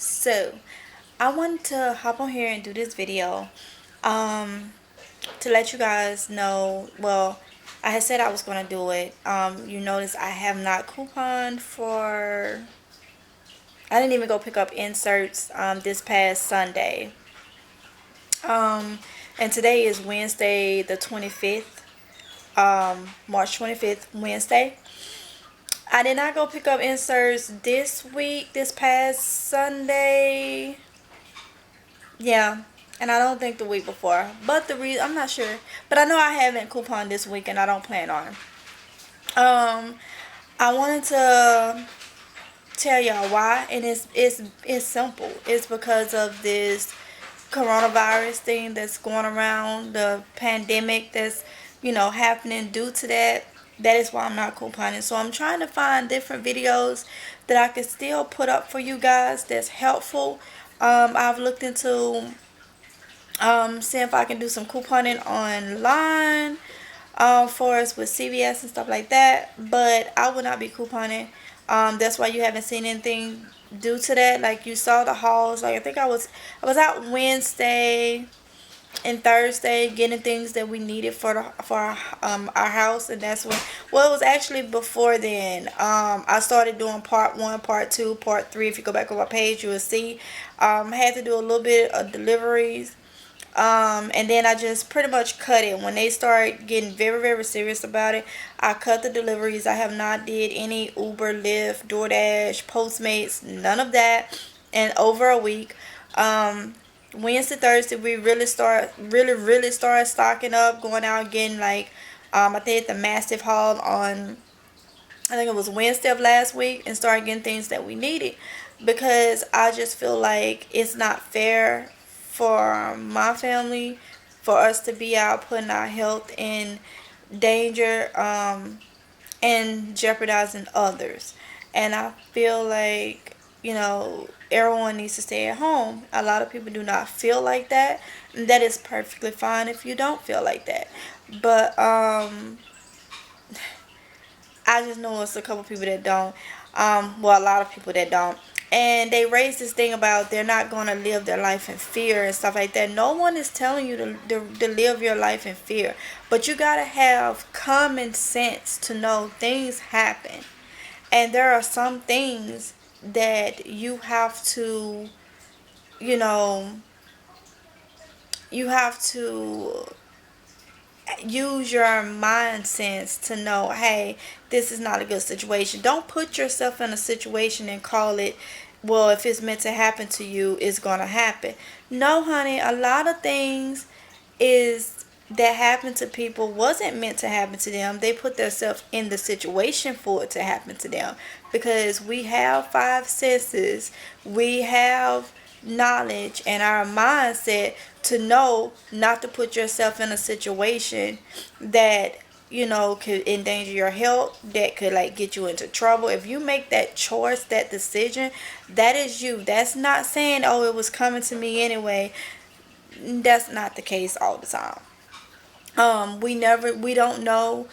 So, I wanted to hop on here and do this video um, to let you guys know. Well, I had said I was going to do it. You notice I have not couponed for. I didn't even go pick up inserts this past Sunday. Um, and today is Wednesday, the 25th, March 25th, Wednesday. I did not go pick up inserts this week, this past Sunday. Yeah, and I don't think the week before. But the reason, I'm not sure. But I know I haven't couponed this week and I don't plan on. Um, I wanted to tell y'all why, and it's simple. It's because of this coronavirus thing that's going around, the pandemic that's happening due to that. That is why I'm not couponing. So I'm trying to find different videos that I can still put up for you guys that's helpful. I've looked into see if I can do some couponing online for us with CVS and stuff like that. But I will not be couponing. That's why you haven't seen anything due to that. Like you saw the hauls. Like I was out Wednesday and Thursday getting things that we needed for our house, and that's when, well, it was actually before then. I started doing part one, part two, part three. If you go back on my page, you will see. I had to do a little bit of deliveries, and then I just pretty much cut it when they start getting very, very serious about it. I cut the deliveries. I have not did any Uber, Lyft, DoorDash, Postmates, none of that in over a week. Wednesday, Thursday, we really start stocking up, going out and getting like, I did the massive haul on, I think it was Wednesday of last week, and started getting things that we needed, because I just feel like it's not fair for my family for us to be out putting our health in danger, and jeopardizing others. And I feel like, everyone needs to stay at home. A lot of people do not feel like that. And that is perfectly fine if you don't feel like that. But I just know it's a couple people that don't. Well, a lot of people that don't. And they raise this thing about they're not going to live their life in fear and stuff like that. No one is telling you to live your life in fear. But you got to have common sense to know things happen. And there are some things that you know, you have to use your mind sense to know, hey, this is not a good situation. Don't put yourself in a situation and call it, well, if it's meant to happen to you, it's gonna happen. No, honey, a lot of things is that happen to people wasn't meant to happen to them. They put themselves in the situation for it to happen to them, because we have five senses, we have knowledge and our mindset to know not to put yourself in a situation that could endanger your health, that could like get you into trouble. If you make that choice, that decision, that is you. That's not saying, oh, it was coming to me anyway. That's not the case all the time. We don't know,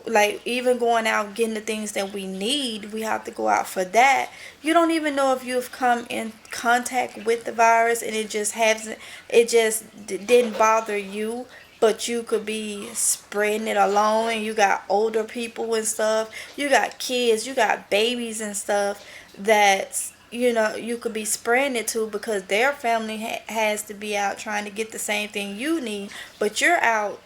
like, even going out getting the things that we need, we have to go out for that. You don't even know if you've come in contact with the virus and didn't bother you, but you could be spreading it alone. And you got older people and stuff, you got kids, you got babies and stuff that you could be spreading it to, because their family has to be out trying to get the same thing you need, but you're out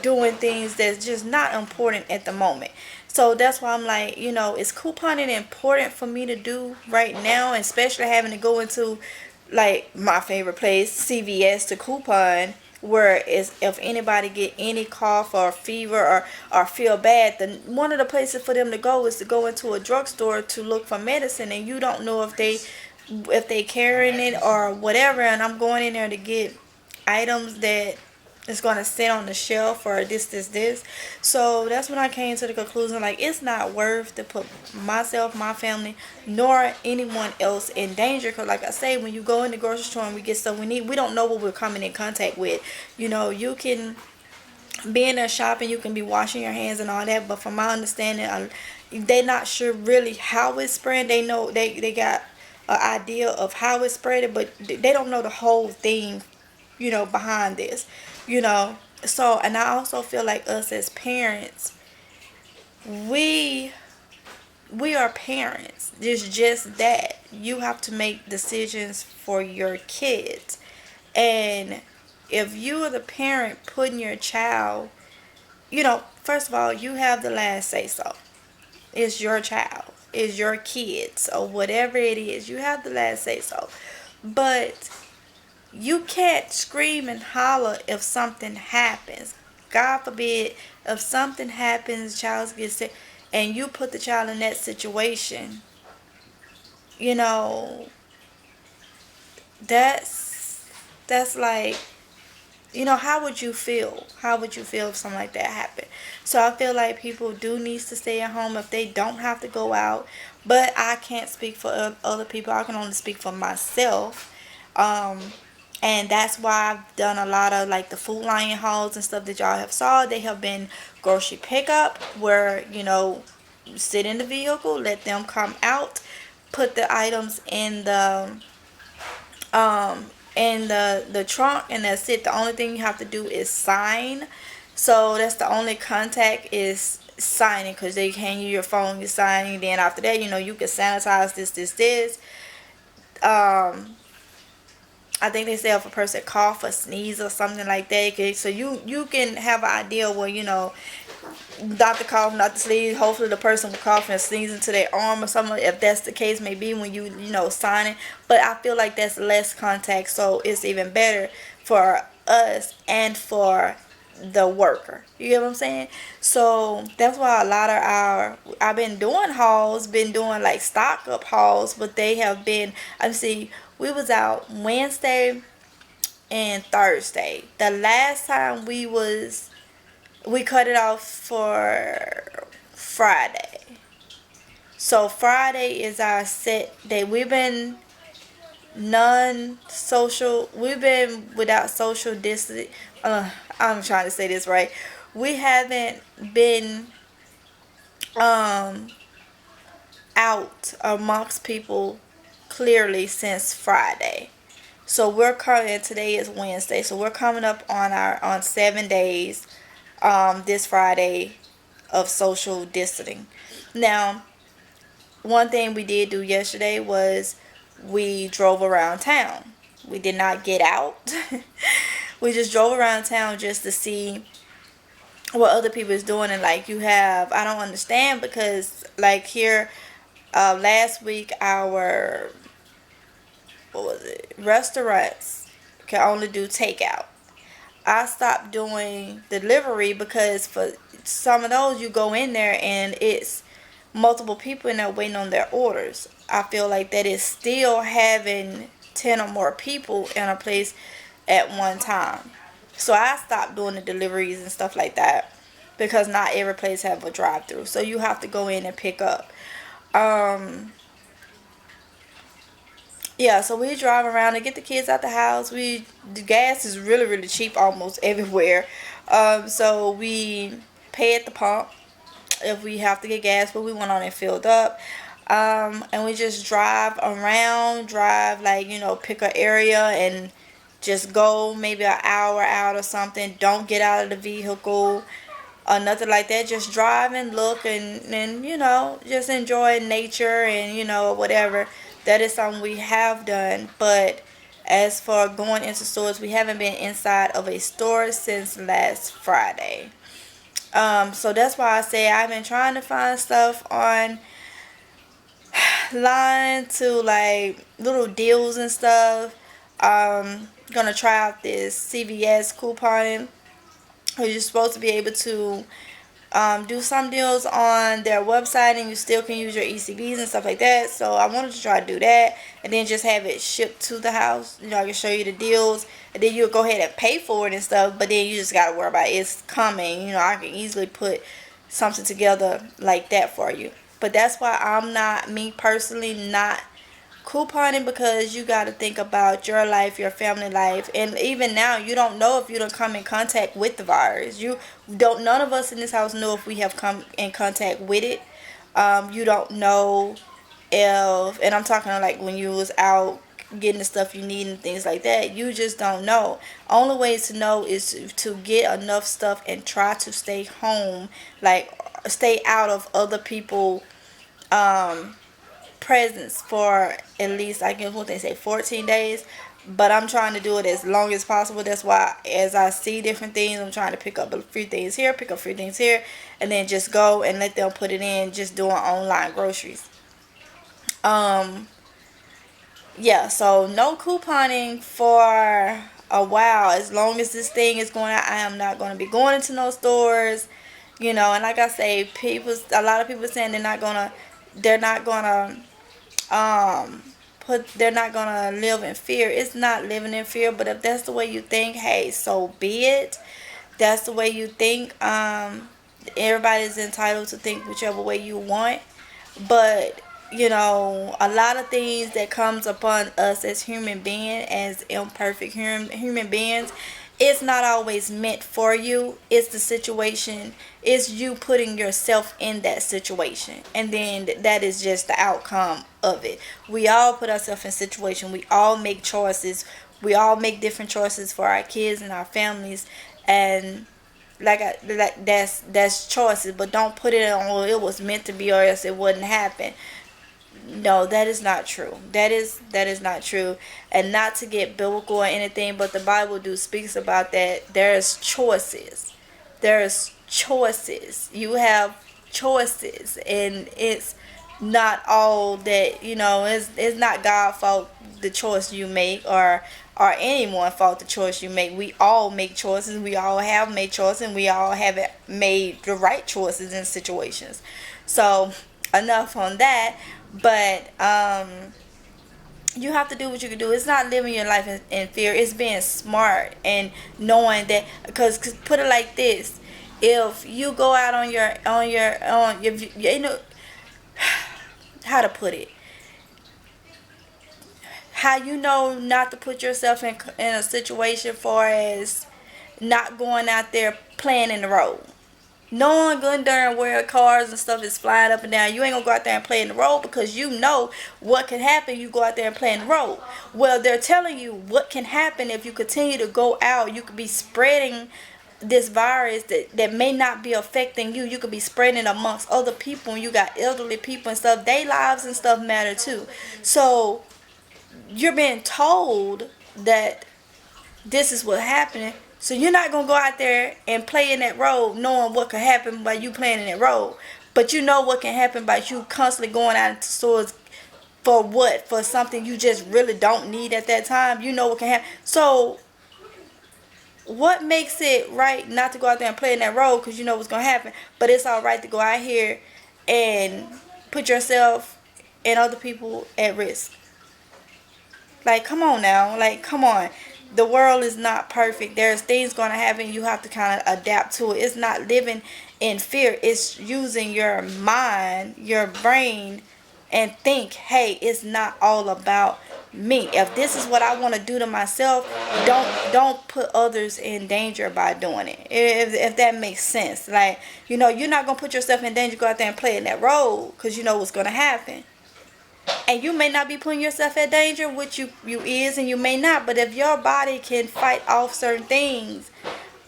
doing things that's just not important at the moment. So that's why I'm like, is couponing important for me to do right now, especially having to go into like my favorite place, CVS, to coupon, where is if anybody get any cough or fever, or feel bad, then one of the places for them to go is to go into a drugstore to look for medicine, and you don't know if they carrying it or whatever. And I'm going in there to get items that is going to sit on the shelf, or this. So that's when I came to the conclusion, like, it's not worth to put myself, my family, nor anyone else in danger. Because like I say, when you go in the grocery store and we get stuff we need, we don't know what we're coming in contact with. You can be in there shopping, you can be washing your hands and all that, but from my understanding, they're not sure really how it's spread. They know they got an idea of how it's spread, but they don't know the whole thing, behind this, you know. So, and I also feel like us as parents, we we are parents. It's just that you have to make decisions for your kids. And if you are the parent putting your child, first of all, you have the last say so. It's your child, it's your kids, or whatever it is. You have the last say so. But you can't scream and holler if something happens. God forbid, if something happens, child gets sick, and you put the child in that situation, you know, that's like, how would you feel? How would you feel if something like that happened? So I feel like people do need to stay at home if they don't have to go out. But I can't speak for other people. I can only speak for myself. Um, and that's why I've done a lot of like the Food Lion hauls and stuff that y'all have saw. They have been grocery pickup where, sit in the vehicle, let them come out, put the items um in the trunk, and that's it. The only thing you have to do is sign. So that's the only contact, is signing, because they hand you your phone, you sign, and then after that, you can sanitize this. um I think they say if a person cough or sneeze or something like that, okay, so you can have an idea where, not to cough, not to sneeze. Hopefully the person will cough and sneeze into their arm or something, if that's the case may be, when signing. But I feel like that's less contact, so it's even better for us and for the worker. You get what I'm saying? So that's why a lot of I've been doing hauls, been doing like stock up hauls, but they have been, I see, we was out Wednesday and Thursday. The last time we cut it off for Friday. So Friday is our set day. We've been non-social. We've been without social distance. I'm trying to say this right. We haven't been um out amongst people clearly since Friday. So we're coming. Today is Wednesday. So we're coming up on 7 days. This Friday of social distancing. Now, one thing we did do yesterday was we drove around town. We did not get out. We just drove around town just to see what other people is doing. And like, I don't understand, because like here, last week, our, what was it, restaurants can only do takeout. I stopped doing delivery because for some of those, you go in there and it's multiple people in there waiting on their orders. I feel like that is still having 10 or more people in a place at one time. So I stopped doing the deliveries and stuff like that, because not every place have a drive-through. So you have to go in and pick up. Yeah, so we drive around and get the kids out the house. The gas is really, really cheap almost everywhere. So we pay at the pump if we have to get gas, but we went on and filled up. And we just drive around, like, pick an area and just go maybe an hour out or something. Don't get out of the vehicle or nothing like that. Just drive and look, and just enjoy nature, and whatever. That is something we have done. But as for going into stores, we haven't been inside of a store since last Friday. So that's why I say I've been trying to find stuff online to like little deals and stuff. Gonna try out this CVS couponing. You're supposed to be able to do some deals on their website, and you still can use your ECBs and stuff like that. So I wanted to try to do that, and then just have it shipped to the house. I can show you the deals, and then you'll go ahead and pay for it and stuff. But then you just gotta worry about it's coming. I can easily put something together like that for you. But that's why I'm not, me personally, not couponing, because you got to think about your life, your family life, and even now you don't know if you don't come in contact with the virus. You don't. None of us in this house know if we have come in contact with it. You don't know if, and I'm talking like when you was out getting the stuff you need and things like that, you just don't know. Only way to know is to get enough stuff and try to stay home, like stay out of other people um presence for at least, I guess what they say, 14 days. But I'm trying to do it as long as possible. That's why as I see different things, I'm trying to pick up a few things here, pick up a few things here, and then just go and let them put it in, just doing online groceries. um yeah, so no couponing for a while. As long as this thing is going out, I am not going to be going into no stores, and like I say, a lot of people saying they're not gonna they're not gonna live in fear. It's not living in fear, but if that's the way you think, hey, so be it. That's the way you think. Everybody's entitled to think whichever way you want, but a lot of things that comes upon us as human beings, as imperfect human beings, it's not always meant for you. It's the situation. It's you putting yourself in that situation, and then that is just the outcome of it. We all put ourselves in situation. We all make choices. We all make different choices for our kids and our families, and like that's choices. But don't put it on, well, it was meant to be or else it wouldn't happen. No, that is not true. That is not true. And not to get biblical or anything, but the Bible do speaks about that. There's choices. There's choices. You have choices, and it's not all that, it's not God's fault the choice you make, or anyone's fault the choice you make. We all make choices. We all have made choices, and we all haven't made the right choices in situations. So enough on that. But you have to do what you can do. It's not living your life in fear. It's being smart and knowing that, because put it like this: if you go out if you know how to put it, how you know not to put yourself in a situation for as not going out there playing in the road, knowing good and darn where cars and stuff is flying up and down. You ain't gonna go out there and play in the road, because you know what can happen. You go out there and play in the road. Well, they're telling you what can happen if you continue to go out. You could be spreading this virus that may not be affecting you. You could be spreading it amongst other people, and you got elderly people and stuff. Their lives and stuff matter too. So you're being told that this is what's happening. So you're not going to go out there and play in that road knowing what could happen by you playing in that road. But you know what can happen by you constantly going out into stores for what? For something you just really don't need at that time. You know what can happen. So what makes it right not to go out there and play in that road, because you know what's going to happen? But it's all right to go out here and put yourself and other people at risk. Like, come on now. Like, come on. The world is not perfect. There's things going to happen. You have to kind of adapt to it. It's not living in fear. It's using your mind, your brain, and think, hey, it's not all about me. If this is what I want to do to myself, don't put others in danger by doing it. If that makes sense. Like, you're not going to put yourself in danger, go out there and play in that road, because you know what's going to happen. And you may not be putting yourself at danger, which you is, and you may not. But if your body can fight off certain things,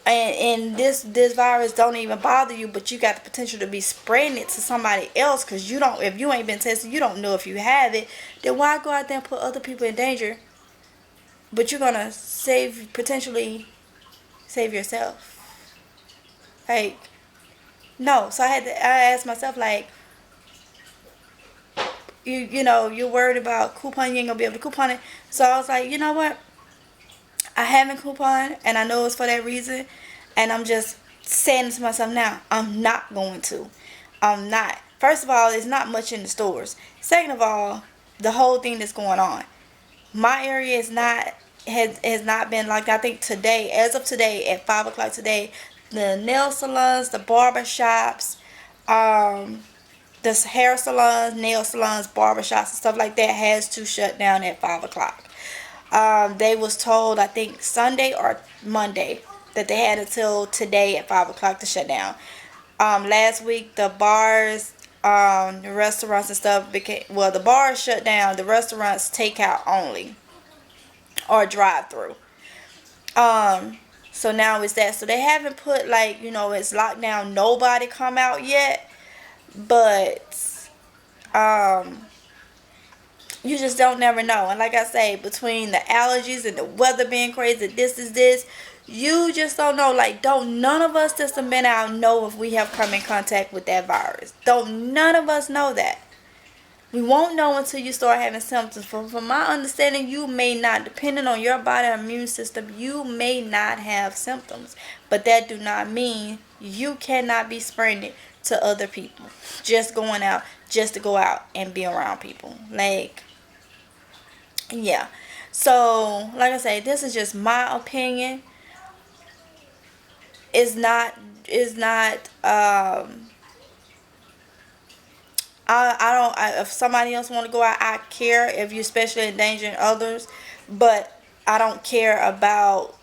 and this virus don't even bother you, but you got the potential to be spreading it to somebody else, because if you ain't been tested, you don't know if you have it. Then why go out there and put other people in danger? But you're gonna potentially save yourself. Like, no. So I asked myself, like, you're worried about coupon, you ain't gonna be able to coupon it. So I was like, you know what? I haven't coupon, and I know it's for that reason. And I'm just saying to myself now, I'm not going to. I'm not. First of all, there's not much in the stores. Second of all, the whole thing that's going on. My area has not been like that. I think today, as of today, at 5 o'clock today, the nail salons, the barber shops, the hair salons, nail salons, barbershops, and stuff like that has to shut down at 5 o'clock. They was told, I think, Sunday or Monday, that they had until today at 5 o'clock to shut down. Last week, the bars, the restaurants and stuff became, well, the bars shut down, the restaurants takeout only or drive through. Um, so now it's that. So they haven't put like, it's locked down. Nobody come out yet, but um, you just don't never know. And like I say, between the allergies and the weather being crazy, this is this. You just don't know. Like, don't none of us that's been out know if we have come in contact with that virus. Don't none of us know that. We won't know until you start having symptoms. From my understanding, you may not, depending on your body immune system, you may not have symptoms. But that do not mean you cannot be spreading it to other people. Just going out, just to go out and be around people. Like, yeah. So, like I say, this is just my opinion. It's not, it's not, if somebody else want to go out, I care if you especially endangering others, but I don't care about,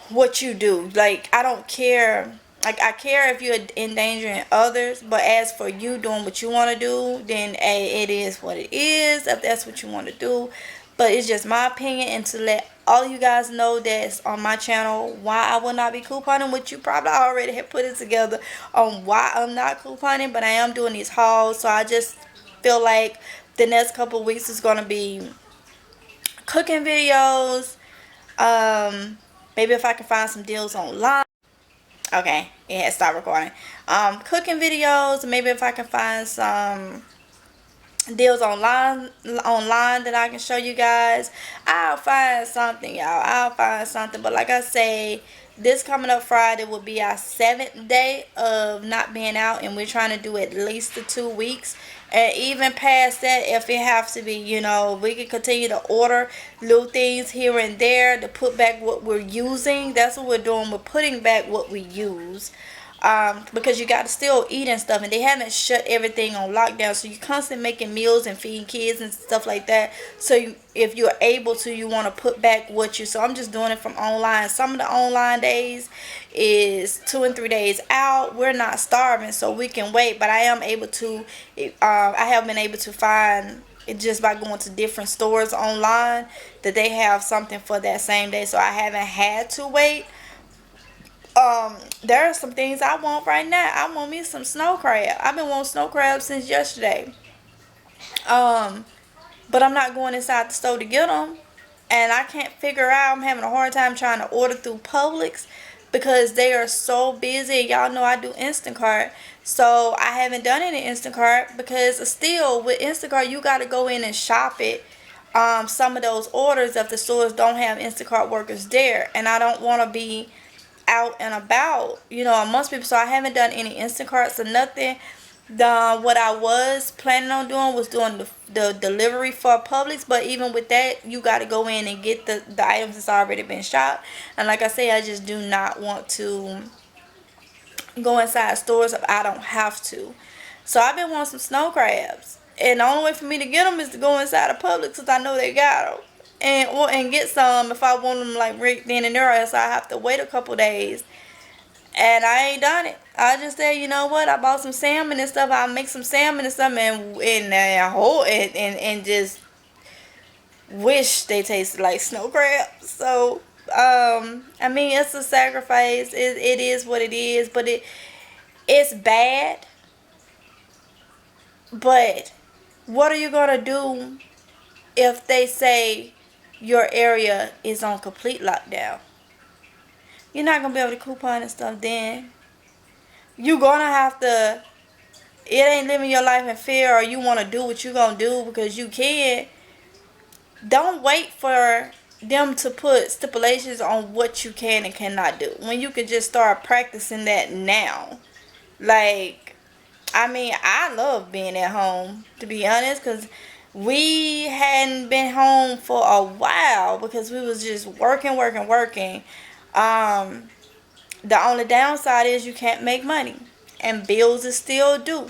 what you do. Like, I don't care. Like, I care if you're endangering others, but as for you doing what you want to do, then it is what it is, if that's what you want to do. But it's just my opinion, and to let all you guys know that's on my channel why I will not be couponing, which you probably already have put it together on why I'm not couponing, but I am doing these hauls. So I just feel like the next couple of weeks is going to be cooking videos. Maybe if I can find some deals online. Okay, it had stopped recording. Cooking videos. Maybe if I can find some deals online that I can show you guys. I'll find something, y'all. I'll find something. But like I say, this coming up Friday will be our 7th day of not being out, and we're trying to do at least the 2 weeks. And even past that, if it has to be, we can continue to order little things here and there to put back what we're using. That's what we're doing. We're putting back what we use. Because you got to still eat and stuff, and they haven't shut everything on lockdown, so you're constantly making meals and feeding kids and stuff like that. So if you're able to, you want to put back what you, so I'm just doing it from online. Some of the online days is 2 and 3 days out. We're not starving, so we can wait, but I am able to, I have been able to find it just by going to different stores online that they have something for that same day, so I haven't had to wait. There are some things I want right now. I want me some snow crab. I've been wanting snow crab since yesterday. But I'm not going inside the store to get them. And I can't figure out, I'm having a hard time trying to order through Publix because they are so busy. Y'all know I do Instacart. So I haven't done any Instacart because still with Instacart, you got to go in and shop it. Some of those orders if the stores don't have Instacart workers there. And I don't want to be out and about, amongst people. So I haven't done any Instacarts or nothing. What I was planning on doing was doing the delivery for Publix, but even with that, you got to go in and get the items that's already been shopped. And like I say, I just do not want to go inside stores if I don't have to. So I've been wanting some snow crabs, and the only way for me to get them is to go inside of Publix because I know they got them. And get some if I want them like right then and there, so I have to wait a couple days. And I ain't done it. I just said, you know what? I bought some salmon and stuff. I'll make some salmon and stuff and just wish they tasted like snow crabs. So I mean, it's a sacrifice. It is what it is, but it's bad. But what are you gonna do if they say your area is on complete lockdown? You're not gonna be able to coupon and stuff then. You gonna have to, it ain't living your life in fear, or you wanna do what you gonna do because you can. Don't wait for them to put stipulations on what you can and cannot do when you can just start practicing that now. Like, I mean, I love being at home, to be honest, because we hadn't been home for a while because we was just working. The only downside is you can't make money, and bills is still due.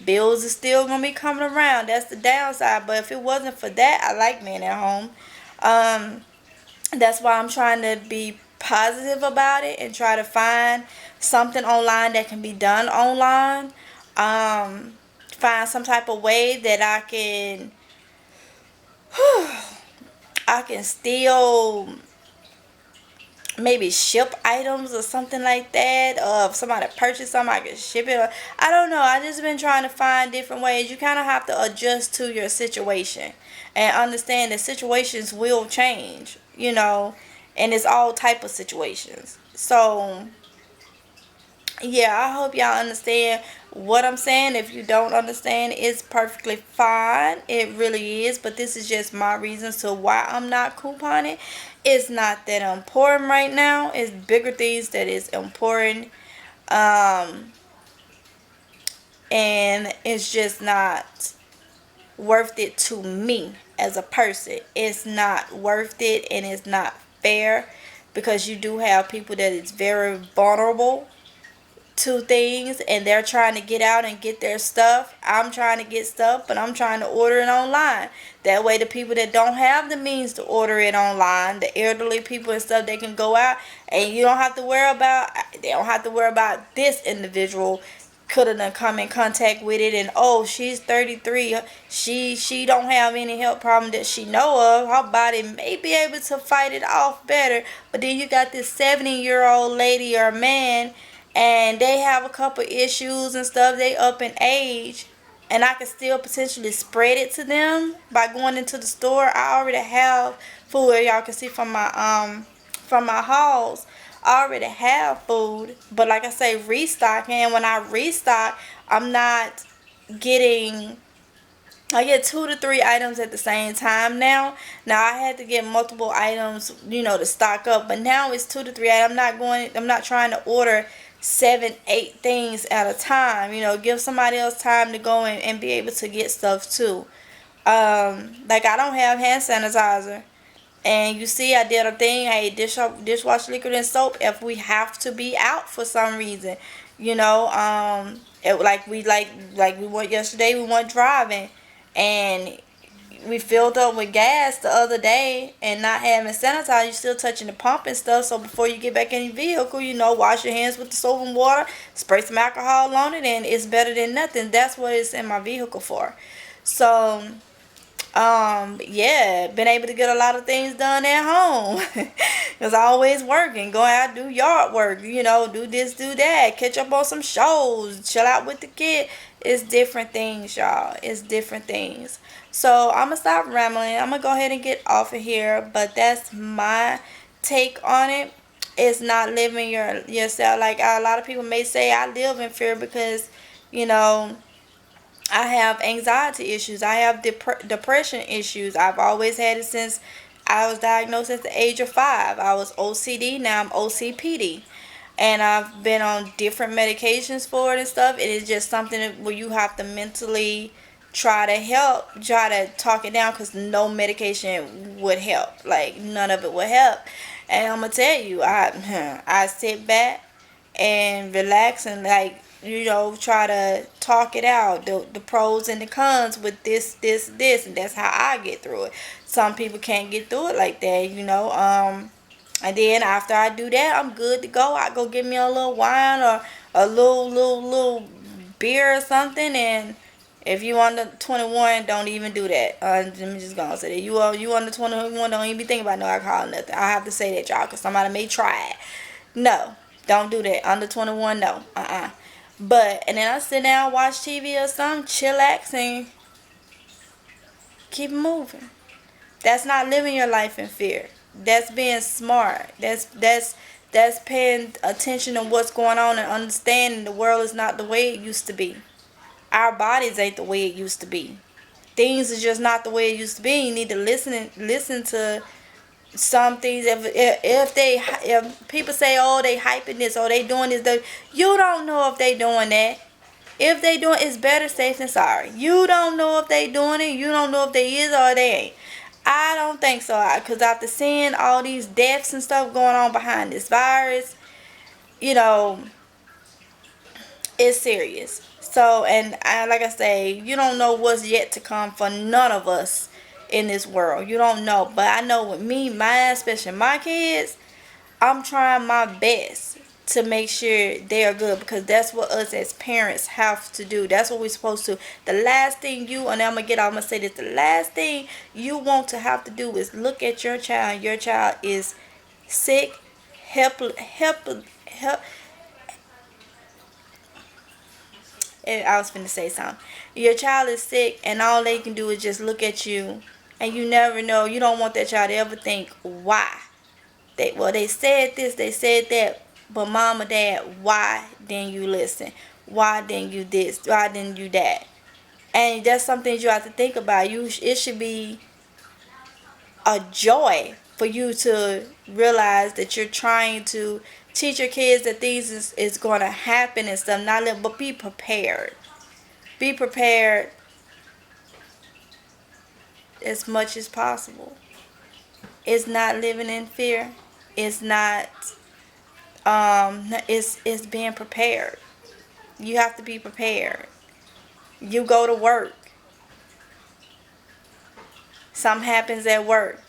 Bills is still gonna be coming around. That's the downside. But if it wasn't for that, I like being at home. That's why I'm trying to be positive about it and try to find something online that can be done online. Find some type of way that I can still maybe ship items or something like that, or if somebody purchased something I can ship it, or I don't know. I just been trying to find different ways. You kind of have to adjust to your situation and understand that situations will change, and it's all type of situations. So yeah, I hope y'all understand what I'm saying. If you don't understand, it's perfectly fine. It really is. But this is just my reasons to why I'm not couponing. It's not that important right now. It's bigger things that is important. Um, and it's just not worth it to me as a person. It's not worth it, and it's not fair, because you do have people that is very vulnerable to things, and they're trying to get out and get their stuff. I'm trying to get stuff, but I'm trying to order it online. That way the people that don't have the means to order it online, the elderly people and stuff, they can go out, and you don't have to worry about they don't have to worry about this individual could have done come in contact with it, and oh, she's 33, she don't have any health problem that she know of, her body may be able to fight it off better. But then you got this 70-year-old lady or man, and they have a couple issues and stuff, they up in age, and I can still potentially spread it to them by going into the store. I already have food. Y'all can see from my hauls, I already have food. But like I say, restocking. And when I restock, I'm not getting, I get 2 to 3 items at the same time now. Now I had to get multiple items, to stock up, but now it's 2 to 3 items. I'm not trying to order 7, 8 things at a time. Give somebody else time to go and be able to get stuff too. Like, I don't have hand sanitizer. And you see, I did a thing. Hey, dishwash liquid and soap if we have to be out for some reason. Like we went yesterday. We went driving, and we filled up with gas the other day, and not having sanitizer. You still touching the pump and stuff. So before you get back in your vehicle, wash your hands with the soap and water, spray some alcohol on it, and it's better than nothing. That's what it's in my vehicle for. So yeah, been able to get a lot of things done at home. Because I always working, going out, do yard work, do this, do that, catch up on some shows, chill out with the kid. It's different things, y'all. It's different things. So I'm gonna stop rambling. I'm gonna go ahead and get off of here. But that's my take on it. It's not living yourself. Like, a lot of people may say I live in fear because, you know I have anxiety issues. I have depression issues. I've always had it since I was diagnosed at the age of 5. I was OCD. Now I'm OCPD. And I've been on different medications for it and stuff. It is just something where you have to mentally try to talk it down, because no medication would help. Like, none of it would help. And I'm going to tell you, I sit back and relax and, like, try to talk it out, the pros and the cons with this, and that's how I get through it. Some people can't get through it like that. And then after I do that, I'm good to go. I go get me a little wine or a little beer or something. And if you under 21, don't even do that. Let me just go and say that you under 21, don't even be thinking about no alcohol or nothing. I have to say that, y'all, because somebody may try it. No, don't do that. Under 21, no. And then I sit down, watch TV or something, chillax, and keep moving. That's not living your life in fear. That's being smart. That's paying attention to what's going on and understanding the world is not the way it used to be. Our bodies ain't the way it used to be. Things is just not the way it used to be. You need to listen to some things. If people say, oh, they hyping this, or they doing this, you don't know if they doing that. If they doing, it's better safe than sorry. You don't know if they doing it. You don't know if they is or they ain't. I don't think so, because after seeing all these deaths and stuff going on behind this virus, you know, it's serious. So, and like I say, you don't know what's yet to come for none of us in this world. You don't know. But I know with me, especially my kids, I'm trying my best to make sure they are good, because that's what us as parents have to do. That's what we're supposed to. The last thing you, and I'm gonna say this, the last thing you want to have to do is look at your child. Your child is sick, help. I was finna say something. Your child is sick, and all they can do is just look at you, and you never know. You don't want that child to ever think why. They said this, they said that, but mom or dad, why didn't you listen? Why didn't you this? Why didn't you that? And that's something you have to think about. It should be a joy for you to realize that you're trying to teach your kids that things is going to happen and stuff. But be prepared. Be prepared as much as possible. It's not living in fear. It's not. It's being prepared. You have to be prepared. You go to work. Something happens at work.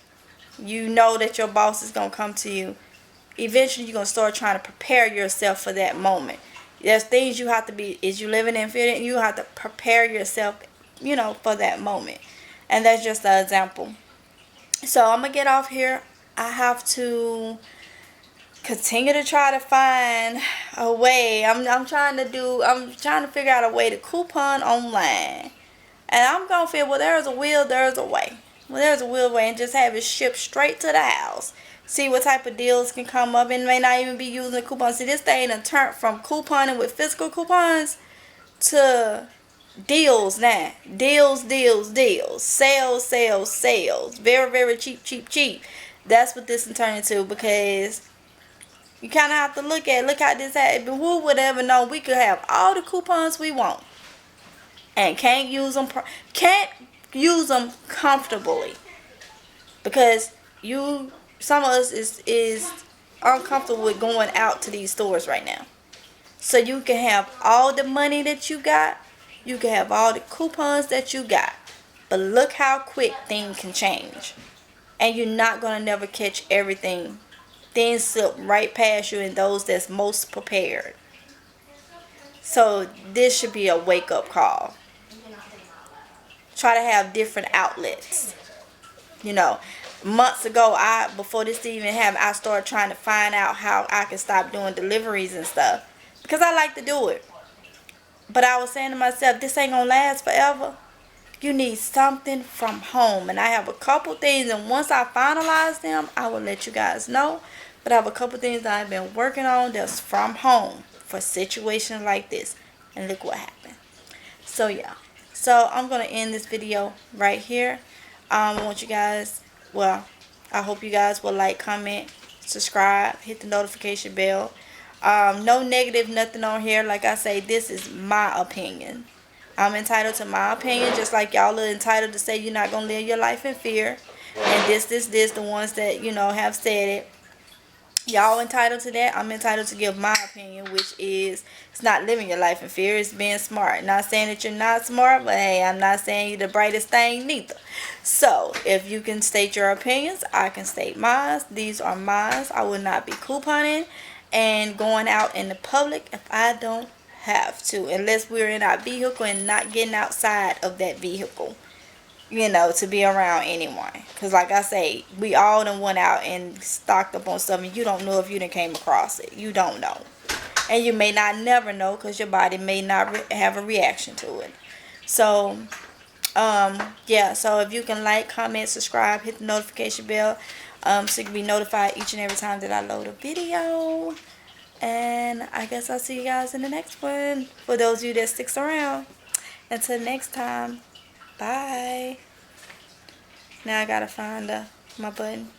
You know that your boss is going to come to you. Eventually, you're going to start trying to prepare yourself for that moment. There's things you have to be, is you living in fear, you have to prepare yourself, for that moment. And that's just an example. So, I'm going to get off here. I have to continue to try to find a way. I'm trying to figure out a way to coupon online. And I'm going to feel, well, there's a will, there's a way. Well, there's a will way, and just have it shipped straight to the house. See what type of deals can come up, and may not even be using coupons. See, this thing done turned from couponing with physical coupons to deals now. Deals. Sales. Very, very cheap. That's what this is turning into, because you kind of have to look how this happened. Who would ever know we could have all the coupons we want and can't use them comfortably, because some of us is uncomfortable with going out to these stores right now. So you can have all the money that you got, you can have all the coupons that you got, but look how quick things can change, and you're not gonna never catch everything. Things slip right past you, and those that's most prepared. So this should be a wake-up call. Try to have different outlets. Months ago, before this even happened, I started trying to find out how I can stop doing deliveries and stuff, because I like to do it. But I was saying to myself, this ain't gonna last forever. You need something from home, and I have a couple things, and once I finalize them, I will let you guys know. But I have a couple things that I've been working on that's from home for situations like this, and look what happened. So yeah, so I'm gonna end this video right here. I want you guys, I hope you guys will like, comment, subscribe, hit the notification bell. No negative, nothing on here. Like I say, this is my opinion. I'm entitled to my opinion, just like y'all are entitled to say you're not going to live your life in fear. And this, the ones that, have said it. Y'all entitled to that. I'm entitled to give my opinion, which is it's not living your life in fear. It's being smart. Not saying that you're not smart, but hey, I'm not saying you're the brightest thing neither. So, if you can state your opinions, I can state mine. These are mine. I will not be couponing and going out in the public if I don't have to, unless we're in our vehicle and not getting outside of that vehicle, to be around anyone. Because like I say, we all done went out and stocked up on something. You don't know if you done came across it. You don't know, and you may not never know, because your body may not have a reaction to it. So yeah, so if you can like, comment, subscribe, hit the notification bell, so you can be notified each and every time that I load a video. And I guess I'll see you guys in the next one, for those of you that sticks around. Until next time, bye. Now I gotta find my button.